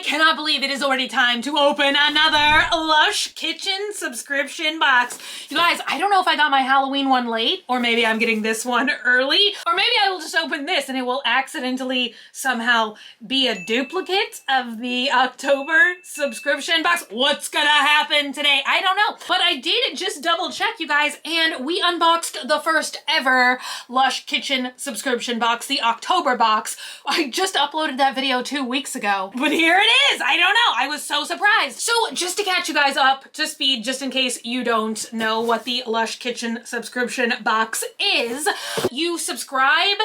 cannot believe it is already time to open another Lush Kitchen subscription box. You guys, I don't know if I got my Halloween one late, or maybe I'm getting this one early, or maybe I will just open this and it will accidentally somehow be a duplicate of the October subscription box. What's gonna happen today? I don't know, but I did just double check, you guys, and we unboxed the first ever Lush Kitchen subscription box, the October box. I just uploaded that video 2 weeks ago, but here it is. I don't know. I was so surprised. So just to catch you guys up to speed, just in case you don't know what the Lush Kitchen subscription box is, you subscribe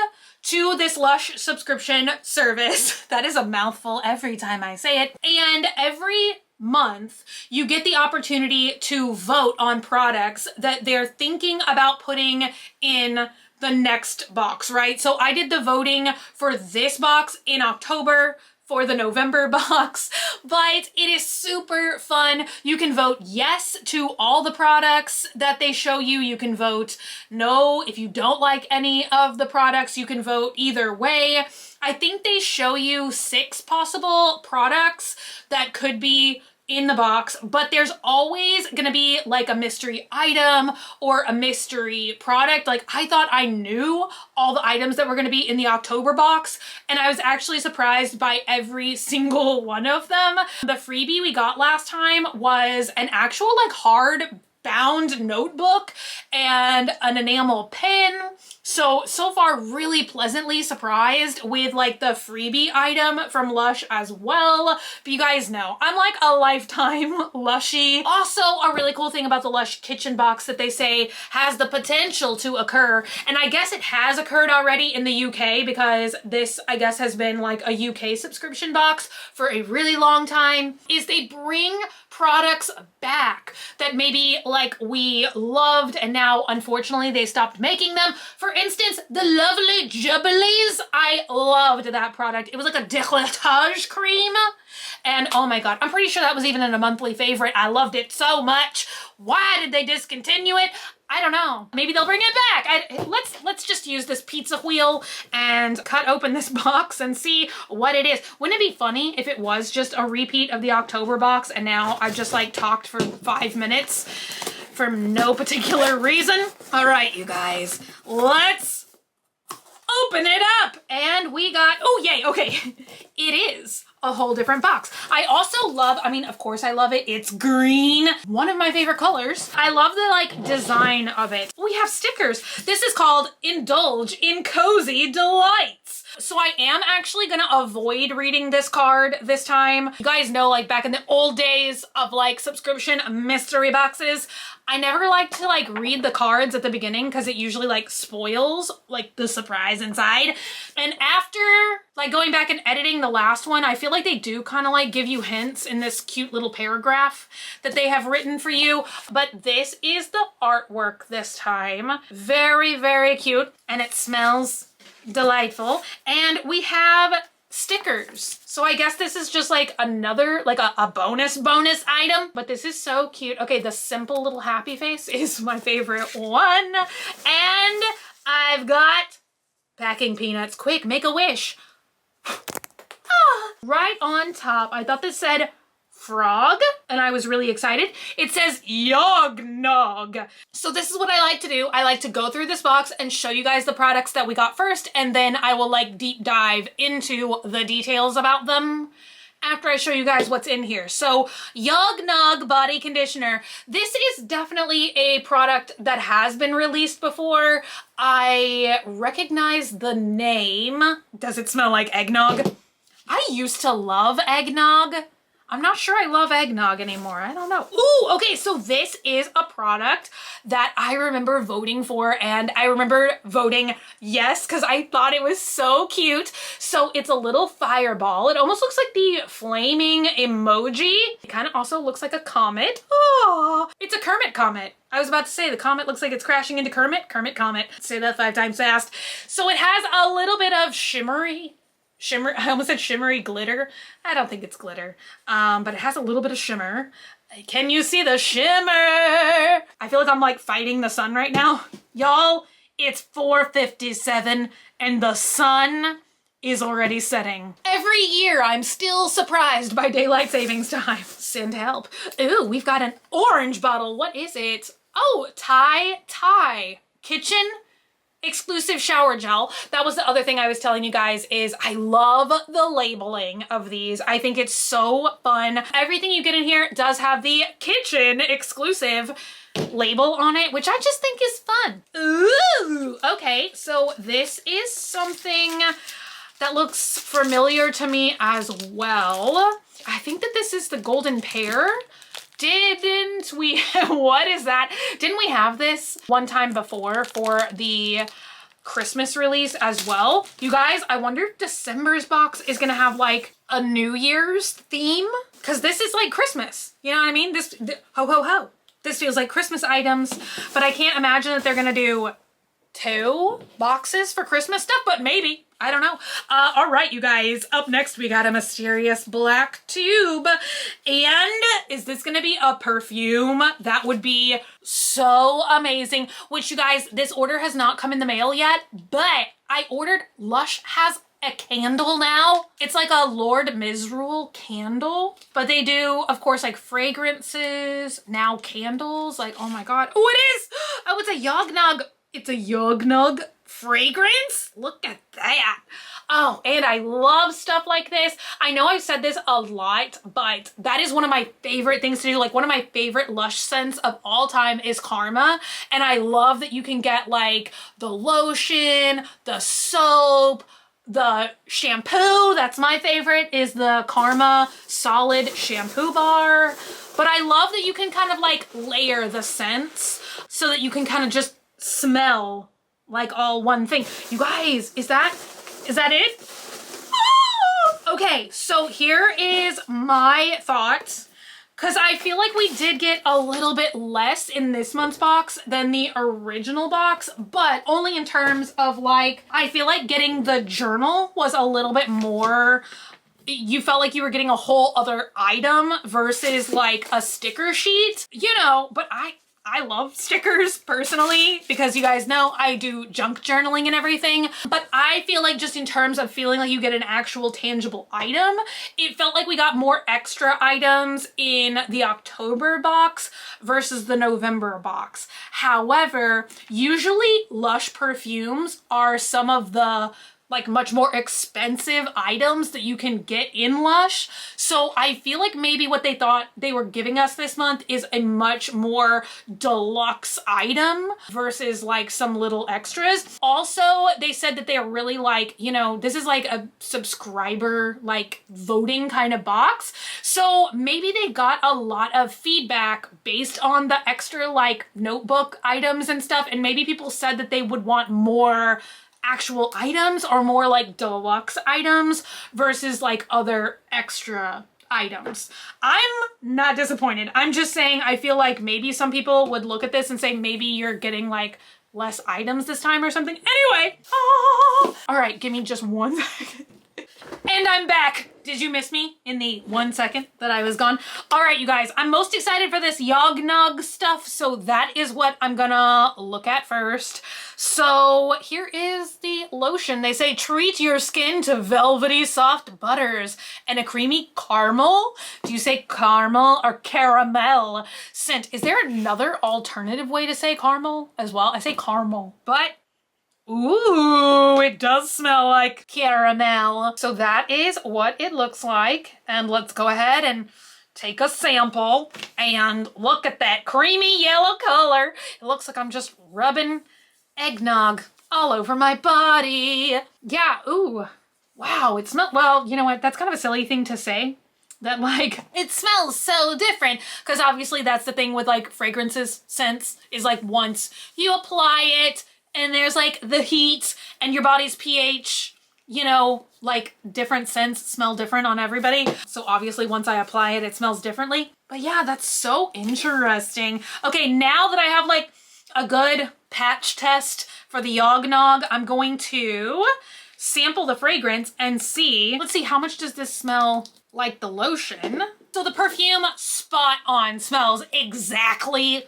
to this Lush subscription service. That is a mouthful every time I say it. And every month, you get the opportunity to vote on products that they're thinking about putting in the next box, right? So I did the voting for this box in October, for the November box, but it is super fun. You can vote yes to all the products that they show you. You can vote no if you don't like any of the products. You can vote either way. I think they show you 6 possible products that could be in the box, but there's always gonna be like a mystery item or a mystery product. Like, I thought I knew all the items that were gonna be in the October box, and I was actually surprised by every single one of them. The freebie we got last time was an actual like hard bound notebook and an enamel pen. So far really pleasantly surprised with like the freebie item from Lush as well. But you guys know, I'm like a lifetime Lushie. Also, a really cool thing about the Lush Kitchen box that they say has the potential to occur, and I guess it has occurred already in the UK, because this, I guess, has been like a UK subscription box for a really long time, is they bring products back that maybe like we loved and now unfortunately they stopped making them. For instance, the lovely Jubblies. I loved that product. It was like a décolletage cream, and oh my god, I'm pretty sure that was even in a monthly favorite. I loved it so much. Why did they discontinue it? I don't know. Maybe they'll bring it back. Let's just use this pizza wheel and cut open this box and see what it is. Wouldn't it be funny if it was just a repeat of the October box and now I've just like talked for 5 minutes for no particular reason? All right, you guys, let's open it up. And we got, oh yay, okay. It is a whole different box. I also love, I mean, of course I love it. It's green, one of my favorite colors. I love the like design of it. We have stickers. This is called Indulge in Cozy Delights. So I am actually gonna avoid reading this card this time. You guys know, like back in the old days of like subscription mystery boxes, I never like to like read the cards at the beginning because it usually like spoils like the surprise inside. And after like going back and editing the last one, I feel like they do kind of like give you hints in this cute little paragraph that they have written for you. But this is the artwork this time. Very, very cute, and it smells delightful. And we have stickers. So I guess this is just like another, like a bonus item, but this is so cute. Okay, the simple little happy face is my favorite one. And I've got packing peanuts. Quick, make a wish. Right on top, I thought this said frog, and I was really excited. It says Yognog. So this is what I like to do. I like to go through this box and show you guys the products that we got first, and then I will like deep dive into the details about them after I show you guys what's in here. So Yognog body conditioner. This is definitely a product that has been released before. I recognize the name. Does it smell like eggnog? I used to love eggnog. I'm not sure I love eggnog anymore. I don't know. Ooh, okay, so this is a product that I remember voting for, and I remember voting yes because I thought it was so cute. So it's a little fireball. It almost looks like the flaming emoji. It kind of also looks like a comet. Oh, it's a Kermit comet. I was about to say the comet looks like it's crashing into Kermit. Kermit comet. Say that 5 times fast. So it has a little bit of I almost said shimmery glitter. I don't think it's glitter, but it has a little bit of shimmer. Can you see the shimmer? I feel like I'm like fighting the sun right now. Y'all, it's 4:57 and the sun is already setting. Every year I'm still surprised by daylight savings time. Send help. Ooh, we've got an orange bottle. What is it? Oh, Thai kitchen exclusive shower gel. That was the other thing I was telling you guys is I love the labeling of these. I think it's so fun. Everything you get in here does have the kitchen exclusive label on it, which I just think is fun. Ooh, okay, so this is something that looks familiar to me as well. I think that this is the golden pear. Didn't we, what is that? Didn't we have this one time before for the Christmas release as well? You guys, I wonder if December's box is gonna have like a New Year's theme, because this is like Christmas, you know what I mean? Ho ho ho. This feels like Christmas items, but I can't imagine that they're gonna do 2 boxes for Christmas stuff, but maybe. I don't know. All right, you guys, up next we got a mysterious black tube. And is this gonna be a perfume? That would be so amazing. Which, you guys, this order has not come in the mail yet, but I ordered, Lush has a candle now. It's like a Lord Misrule candle, but they do, of course, like fragrances, now candles, like, oh my God. Oh, it is! Oh, it's a Yognog. It's a Yognog fragrance. Look at that. Oh, and I love stuff like this. I know I've said this a lot, but that is one of my favorite things to do. Like one of my favorite Lush scents of all time is Karma. And I love that you can get like the lotion, the soap, the shampoo. That's my favorite, is the Karma solid shampoo bar. But I love that you can kind of like layer the scents so that you can kind of just smell like all one thing. You guys, is that it? Oh! Okay, so here is my thoughts, because I feel like we did get a little bit less in this month's box than the original box, but only in terms of like, I feel like getting the journal was a little bit more, you felt like you were getting a whole other item versus like a sticker sheet, you know, but I love stickers personally, because you guys know I do junk journaling and everything, but I feel like just in terms of feeling like you get an actual tangible item, it felt like we got more extra items in the October box versus the November box. However, usually Lush perfumes are some of the like much more expensive items that you can get in Lush. So I feel like maybe what they thought they were giving us this month is a much more deluxe item versus like some little extras. Also, they said that they're really like, you know, this is like a subscriber like voting kind of box. So maybe they got a lot of feedback based on the extra like notebook items and stuff. And maybe people said that they would want more actual items or more like deluxe items versus like other extra items. I'm not disappointed. I'm just saying I feel like maybe some people would look at this and say maybe you're getting like less items this time or something. Anyway, all right, give me just 1 second. And I'm back. Did you miss me in the 1 second that I was gone? All right, you guys, I'm most excited for this Yognog stuff, so that is what I'm gonna look at first. So here is the lotion. They say treat your skin to velvety soft butters and a creamy caramel. Do you say caramel or caramel scent? Is there another alternative way to say caramel as well? I say caramel, but ooh, it does smell like caramel. So that is what it looks like. And let's go ahead and take a sample and look at that creamy yellow color. It looks like I'm just rubbing eggnog all over my body. Yeah, ooh, wow, it smells, well, you know what? That's kind of a silly thing to say. That like, it smells so different, because obviously that's the thing with like fragrances, scents, is like once you apply it, and there's like the heat and your body's pH, you know, like different scents smell different on everybody. So obviously once I apply it, it smells differently. But yeah, that's so interesting. Okay, now that I have like a good patch test for the Yognog, I'm going to sample the fragrance and see, let's see, how much does this smell like the lotion? So the perfume, spot on, smells exactly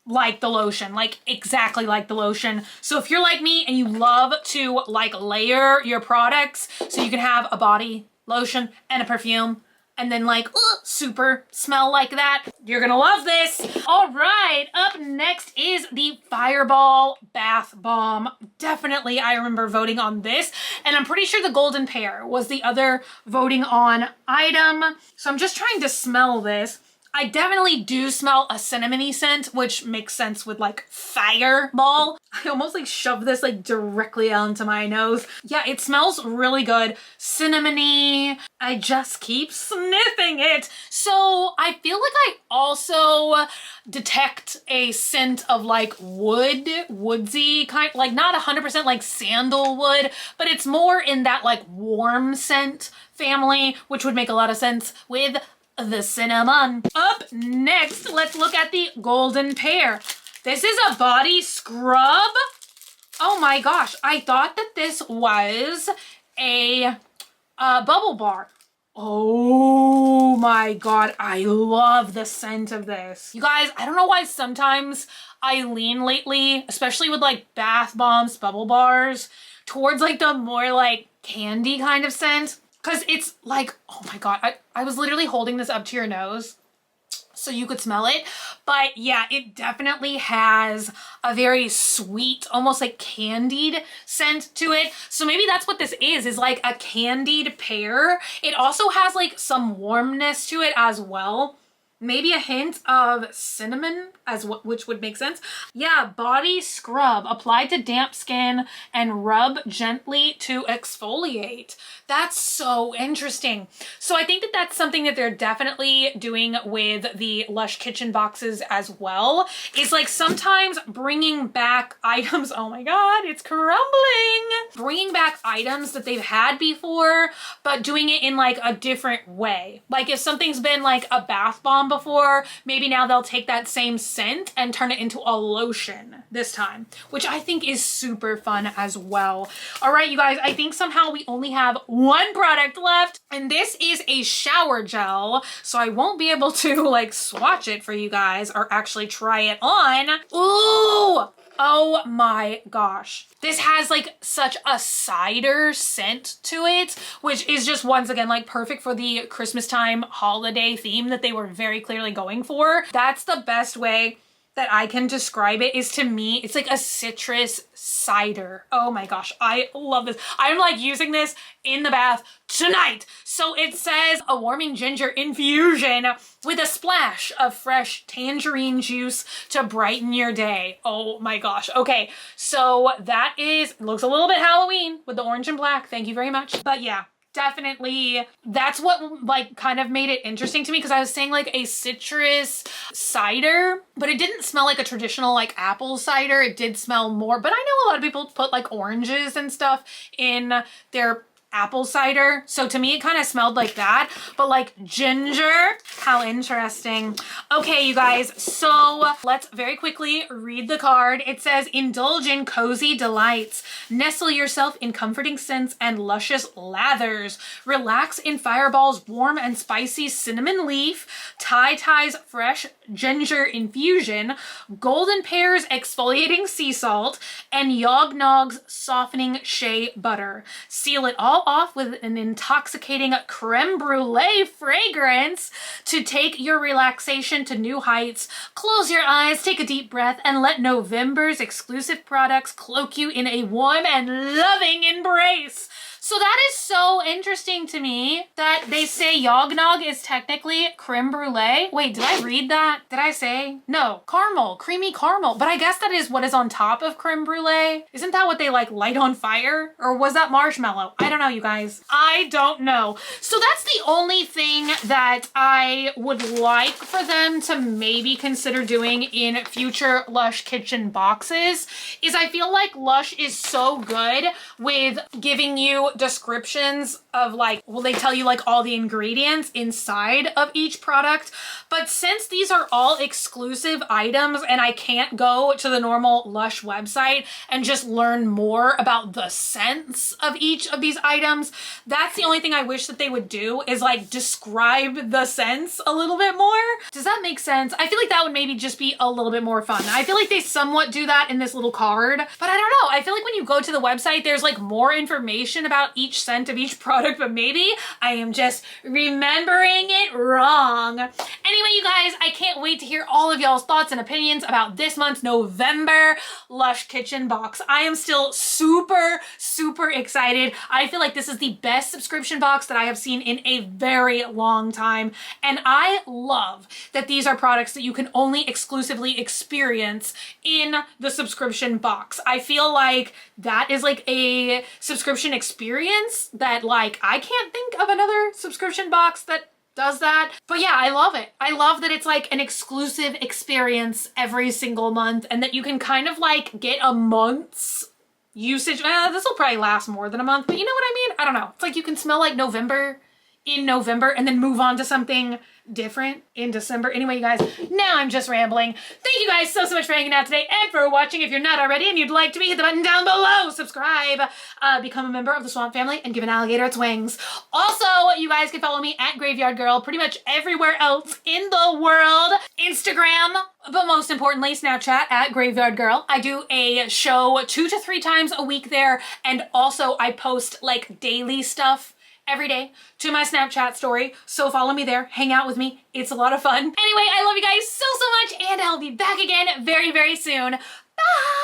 like the lotion, like exactly like the lotion. So if you're like me and you love to like layer your products so you can have a body lotion and a perfume and then like super smell like that, you're gonna love this. All right, up next is the Fireball Bath Bomb. Definitely, I remember voting on this, and I'm pretty sure the Golden Pear was the other voting on item. So I'm just trying to smell this. I definitely do smell a cinnamony scent, which makes sense with like Fireball. I almost like shoved this like directly onto my nose. Yeah, it smells really good. Cinnamony. I just keep sniffing it. So I feel like I also detect a scent of like woodsy kind, like not 100% like sandalwood, but it's more in that like warm scent family, which would make a lot of sense with the cinnamon. Up next, let's look at the Golden Pear. This is a body scrub. Oh my gosh, I thought that this was a bubble bar. Oh my god, I love the scent of this. You guys, I don't know why sometimes I lean lately, especially with like bath bombs, bubble bars, towards like the more like candy kind of scent. Because it's like, oh my god, I was literally holding this up to your nose so you could smell it. But yeah, it definitely has a very sweet, almost like candied scent to it. So maybe that's what this is like a candied pear. It also has like some warmness to it as well. Maybe a hint of cinnamon, which would make sense. Yeah, body scrub applied to damp skin and rub gently to exfoliate. That's so interesting. So I think that that's something that they're definitely doing with the Lush kitchen boxes as well. Is like sometimes bringing back items. Oh my god, it's crumbling. Bringing back items that they've had before, but doing it in like a different way. Like if something's been like a bath bomb before, maybe now they'll take that same scent and turn it into a lotion this time, which I think is super fun as well. All right, you guys, I think somehow we only have one product left, and this is a shower gel, so I won't be able to like swatch it for you guys or actually try it on. Ooh! Oh my gosh. This has like such a cider scent to it, which is just once again like perfect for the Christmas time holiday theme that they were very clearly going for. That's the best way that I can describe it. Is to me, it's like a citrus cider. Oh my gosh, I love this. I'm like using this in the bath tonight. So it says a warming ginger infusion with a splash of fresh tangerine juice to brighten your day. Oh my gosh. Okay, so that looks a little bit Halloween with the orange and black. Thank you very much. But yeah, definitely that's what like kind of made it interesting to me, because I was saying like a citrus cider, but it didn't smell like a traditional like apple cider. It did smell more, but I know a lot of people put like oranges and stuff in their apple cider. So to me, it kind of smelled like that, but like ginger. How interesting. Okay, you guys, so let's very quickly read the card. It says, indulge in cozy delights. Nestle yourself in comforting scents and luscious lathers. Relax in Fireball's warm and spicy cinnamon leaf, Tai's fresh ginger infusion, Golden Pear's exfoliating sea salt, and Yognog's softening shea butter. Seal it all off with an intoxicating creme brulee fragrance to take your relaxation to new heights. Close your eyes, take a deep breath, and let November's exclusive products cloak you in a warm and loving embrace. So that is so interesting to me that they say Yognog is technically creme brulee. Wait, did I read that? Did I say? No, caramel, creamy caramel. But I guess that is what is on top of creme brulee. Isn't that what they like light on fire? Or was that marshmallow? I don't know, you guys. I don't know. So that's the only thing that I would like for them to maybe consider doing in future Lush kitchen boxes, is I feel like Lush is so good with giving you descriptions of like, well, they tell you like all the ingredients inside of each product. But since these are all exclusive items and I can't go to the normal Lush website and just learn more about the scents of each of these items, that's the only thing I wish that they would do, is like describe the scents a little bit more. Does that make sense? I feel like that would maybe just be a little bit more fun. I feel like they somewhat do that in this little card, but I don't know. I feel like when you go to the website, there's like more information about each scent of each product, but maybe I am just remembering it wrong. Anyway, you guys, I can't wait to hear all of y'all's thoughts and opinions about this month's November Lush Kitchen box. I am still super, super excited. I feel like this is the best subscription box that I have seen in a very long time. And I love that these are products that you can only exclusively experience in the subscription box. I feel like that is like a subscription experience that like I can't think of another subscription box that does that. But yeah, I love it. I love that it's like an exclusive experience every single month and that you can kind of like get a month's usage. This will probably last more than a month, but you know what I mean? I don't know. It's like you can smell like November in November and then move on to something different in December. Anyway, you guys, now I'm just rambling. Thank you guys so much for hanging out today and for watching. If you're not already and you'd like to be, hit the button down below, subscribe, become a member of the Swamp Family, and give an alligator its wings. Also, you guys can follow me at Graveyard Girl pretty much everywhere else in the world. Instagram, but most importantly, Snapchat at Graveyard Girl. I do a show 2 to 3 times a week there, and also I post like daily stuff every day to my Snapchat story. So follow me there, hang out with me. It's a lot of fun. Anyway, I love you guys so much, and I'll be back again very, very soon. Bye!